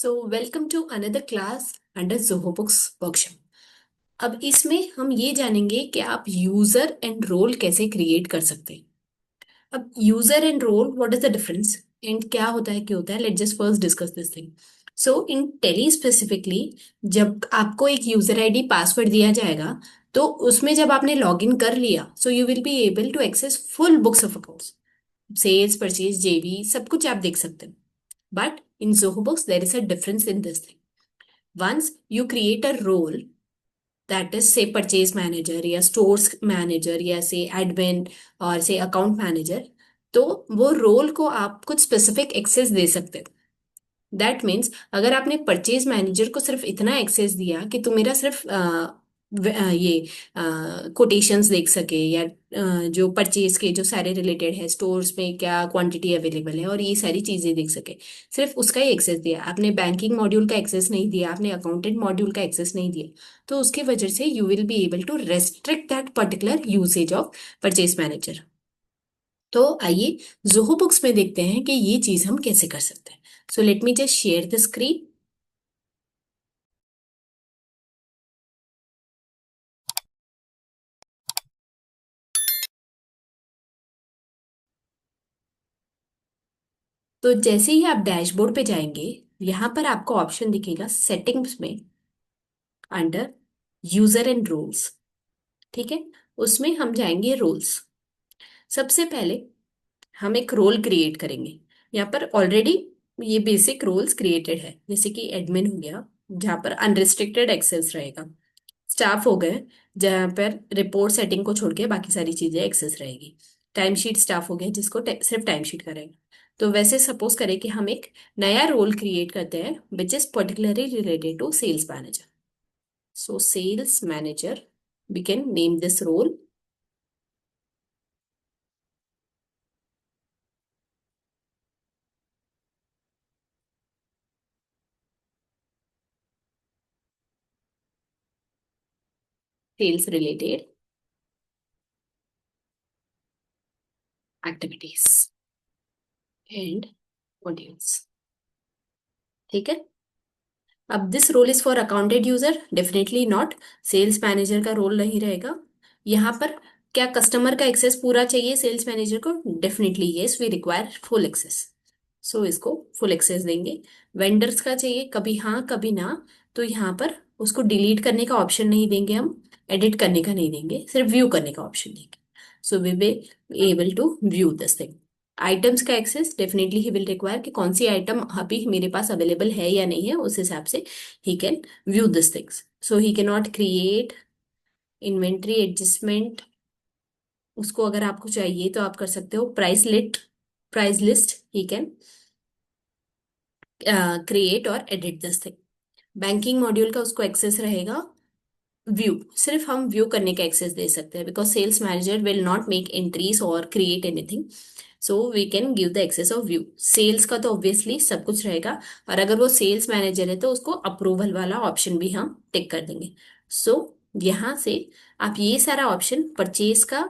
So welcome to another class under Zoho books workshop. अब इसमें हम ये जानेंगे कि आप यूजर एंड रोल कैसे क्रिएट कर सकते हैं। अब user and role what is the difference and क्या होता है क्या होता है, let just first discuss this thing. So in Tally specifically, जब आपको एक यूजर आईडी पासवर्ड दिया जाएगा, तो उसमें जब आपने लॉग इन कर लिया, so you will be able to access full books of accounts, sales purchase जेबी सब कुछ आप देख सकते हैं। But in Zoho Books, there is a difference in this thing. Once you create a role, that is say purchase manager या stores manager या say admin और say account manager, तो वो रोल को आप कुछ स्पेसिफिक एक्सेस दे सकते हैं। दैट मीन्स अगर आपने परचेज मैनेजर को सिर्फ इतना एक्सेस दिया कि तू मेरा सिर्फ ये कोटेशंस देख सके या जो परचेज के जो सारे रिलेटेड है, स्टोर्स में क्या क्वांटिटी अवेलेबल है और ये सारी चीजें देख सके, सिर्फ उसका ही एक्सेस दिया आपने, बैंकिंग मॉड्यूल का एक्सेस नहीं दिया आपने, अकाउंटेंट मॉड्यूल का एक्सेस नहीं दिया, तो उसकी वजह से you will be able to restrict that particular usage of purchase manager. तो आइए जोहो बुक्स में देखते हैं कि ये चीज हम कैसे कर सकते हैं। So let me just share the screen. तो जैसे ही आप डैशबोर्ड पे जाएंगे, यहां पर आपको ऑप्शन दिखेगा सेटिंग्स में अंडर यूजर एंड रोल्स। ठीक है, उसमें हम जाएंगे रोल्स। सबसे पहले हम एक रोल क्रिएट करेंगे। यहाँ पर ऑलरेडी ये बेसिक रोल्स क्रिएटेड है, जैसे कि एडमिन हो गया जहाँ पर अनरिस्ट्रिक्टेड एक्सेस रहेगा, स्टाफ हो गए जहाँ पर रिपोर्ट सेटिंग को छोड़ के बाकी सारी चीजें एक्सेस रहेगी, टाइम शीट स्टाफ हो गया जिसको सिर्फ टाइम शीट करेगा। तो वैसे सपोज करें कि हम एक नया रोल क्रिएट करते हैं which is particularly related to sales manager. So sales manager, we can name this role sales related activities and modules. ठीक है, अब this role is for accounted user, definitely not sales manager का role नहीं रहेगा यहाँ पर। क्या customer का एक्सेस पूरा चाहिए सेल्स मैनेजर को? Definitely yes, we require full access, सो इसको फुल एक्सेस देंगे। वेंडर्स का चाहिए कभी हाँ कभी ना, तो यहाँ पर उसको डिलीट करने का ऑप्शन नहीं देंगे हम, एडिट करने का नहीं देंगे, सिर्फ व्यू करने का ऑप्शन देंगे। सो we will able to view this thing. Items का access definitely he will require कि कौन सी आइटम अभी मेरे पास अवेलेबल है या नहीं है, उस हिसाब से he can view this things. So he can not create inventory adjustment, उसको अगर आपको चाहिए तो आप कर सकते हो। Price list he can create और edit this thing. Banking module का उसको एक्सेस रहेगा व्यू, सिर्फ हम व्यू करने का एक्सेस दे सकते हैं because sales manager will not make entries और create anything, so we can give the access of view. Sales का तो ऑब्वियसली सब कुछ रहेगा, और अगर वो सेल्स मैनेजर है तो उसको अप्रूवल वाला ऑप्शन भी हम टिक कर देंगे। सो यहाँ से आप ये सारा ऑप्शन, परचेज का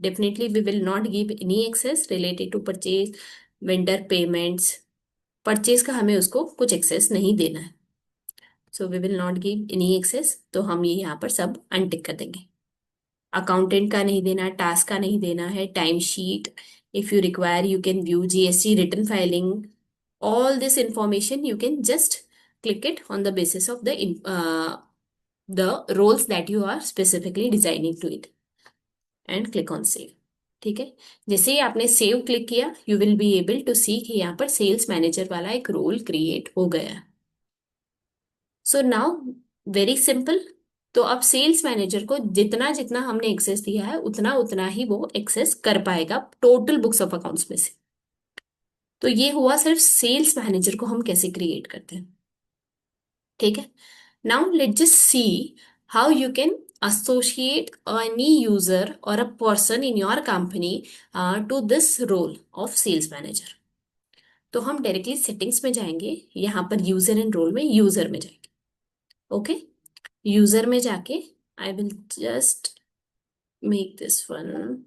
definitely we will not give any access related to purchase, vendor payments, purchase का हमें उसको कुछ एक्सेस नहीं देना है, so we will not give any access, तो हम ये यहाँ पर सब अनटिक कर देंगे। अकाउंटेंट का नहीं देना, टास्क का नहीं देना है, time sheet, if you require you can view GST return filing, all this information you can just click it on the basis of the roles that you are specifically designing to it and click on save। ठीक है, जैसे ही आपने save click किया you will be able to सी कि यहाँ पर sales manager वाला एक रोल क्रिएट हो गया है। सो नाउ वेरी सिंपल, तो अब सेल्स मैनेजर को जितना जितना हमने एक्सेस दिया है उतना उतना ही वो एक्सेस कर पाएगा टोटल बुक्स ऑफ अकाउंट्स में से। तो ये हुआ सिर्फ सेल्स मैनेजर को हम कैसे क्रिएट करते हैं। ठीक है, now let just see how you can associate any user or a person in your company to this role of sales manager। तो हम डायरेक्टली सेटिंग्स में जाएंगे, यहाँ पर यूजर एंड रोल में यूजर में जाएंगे। ओके, यूजर में जाके I will just make this one,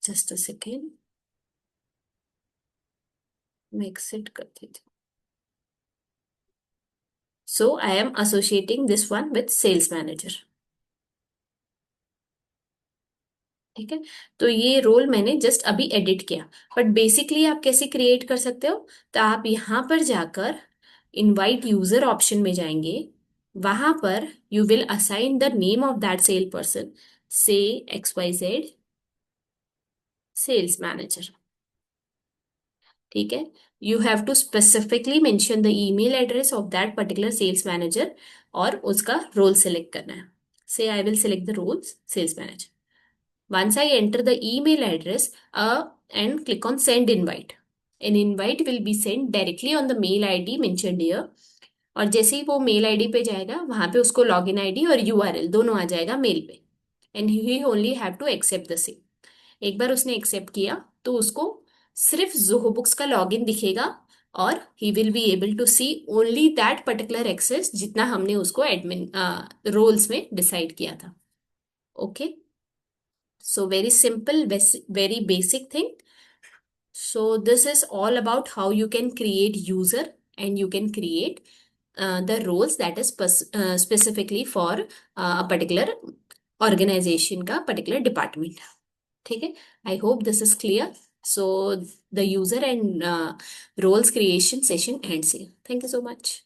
just a second, मैं एक्सिट कर देती हूँ। So I am associating this one with sales manager. ठीक है, तो ये रोल मैंने जस्ट अभी एडिट किया, बट बेसिकली आप कैसे क्रिएट कर सकते हो? तो आप यहां पर जाकर इनवाइट यूजर ऑप्शन में जाएंगे, वहां पर you will assign the name of that sale person, say XYZ sales manager. ठीक है, you have to specifically mention the email address of that particular sales manager और उसका रोल सेलेक्ट करना है। So I will select the roles sales manager. Once I enter the email address and click on send invite, an invite will be sent directly on the mail ID mentioned here. और जैसे ही वो mail ID पे जाएगा, वहां पे उसको login ID और URL दोनों आ जाएगा मेल पे, and he only have to accept the same. एक बार उसने एक्सेप्ट किया तो उसको सिर्फ जोहो बुक्स का लॉगिन दिखेगा, और he will be able to see only that particular access जितना हमने उसको एडमिन रोल्स में डिसाइड किया था। Okay, so very simple, very basic thing. So this is all about how you can create user, and you can create the roles that is specifically for a particular organization का particular department. ठीक है, I hope this is clear. So the user and roles creation session ends here. Thank you so much.